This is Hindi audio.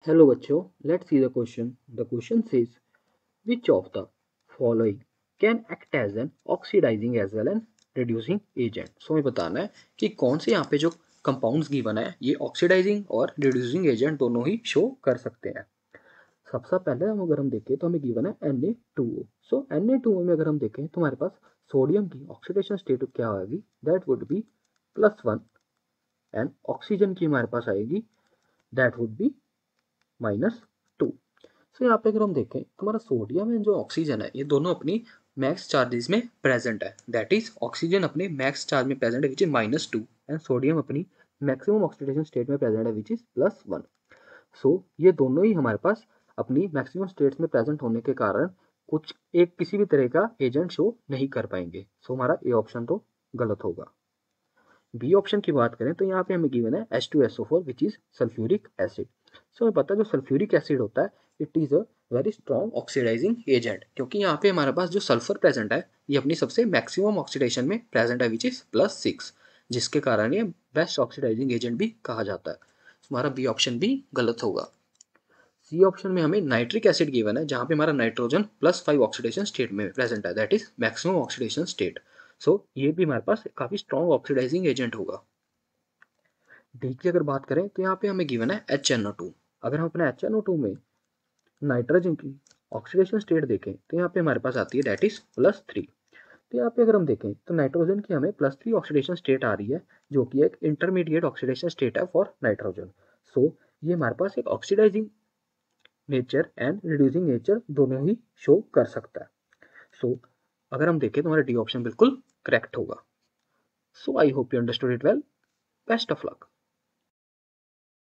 Hello बच्चों, let's see the question. The question says, which of the following can act as an oxidizing as well as reducing agent? So हमें बताना है कि कौन से यहाँ पे जो कंपाउंड्स गिवन है ये ऑक्सीडाइजिंग और रिड्यूसिंग एजेंट दोनों ही शो कर सकते हैं। सबसे पहले हम अगर हम देखें तो हमें गिवन है Na2O। सो Na2O में अगर हम देखें तो हमारे पास सोडियम की ऑक्सीडेशन स्टेट क्या आएगी, that would be +1 and oxygen की हमारे पास आएगी दैट वुड बी -2। सो यहाँ पे अगर हम देखें तो हमारा सोडियम एंड जो ऑक्सीजन है ये दोनों अपनी मैक्स चार्जेस में प्रेजेंट है, दैट इज ऑक्सीजन अपने मैक्स चार्ज में प्रेजेंट है विच इज -2 एंड सोडियम अपनी मैक्सिमम ऑक्सीडेशन स्टेट में प्रेजेंट है विच इज +1। सो ये दोनों ही हमारे पास अपनी मैक्सिमम स्टेट्स में प्रेजेंट होने के कारण कुछ एक किसी भी तरह का एजेंट शो नहीं कर पाएंगे। सो हमारा ए ऑप्शन तो गलत होगा। बी ऑप्शन की बात करें तो यहाँ पे हमें गिवन है H2SO4 which is sulphuric acid. So हमें पता है जो सल्फ्यूरिक एसिड होता है it is a very strong oxidising agent, क्योंकि यहाँ पे हमारे पास जो सल्फर प्रेजेंट है ये अपनी सबसे मैक्सिमम ऑक्सीडेशन में प्रेजेंट है विच इज +6, जिसके कारण ये बेस्ट ऑक्सीडाइजिंग एजेंट भी कहा जाता है। हमारा बी ऑप्शन भी गलत होगा। सी ऑप्शन में हमें नाइट्रिक एसिड गिवन है जहाँ पे हमारा नाइट्रोजन +5 ऑक्सीडेशन स्टेट में प्रेजेंट है, that is maximum oxidation state. So ये भी हमारे पास काफी स्ट्रॉन्ग ऑक्सीडाइजिंग एजेंट होगा। डी की अगर बात करें तो यहाँ पे हमें गिवन है HNO2। अगर हम अपने HNO2 में नाइट्रोजन की ऑक्सीडेशन स्टेट देखें तो यहाँ पे हमारे पास आती है दैट इज +3। तो यहाँ पे अगर हम देखें तो नाइट्रोजन की हमें +3 ऑक्सीडेशन स्टेट आ रही है जो कि एक इंटरमीडिएट ऑक्सीडेशन स्टेट है फॉर नाइट्रोजन। सो ये हमारे पास एक oxidising nature and reducing nature दोनों ही शो कर सकता है। सो अगर हम देखें तो हमारा डी ऑप्शन बिल्कुल करेक्ट होगा। So I hope you understood it well. Best of luck.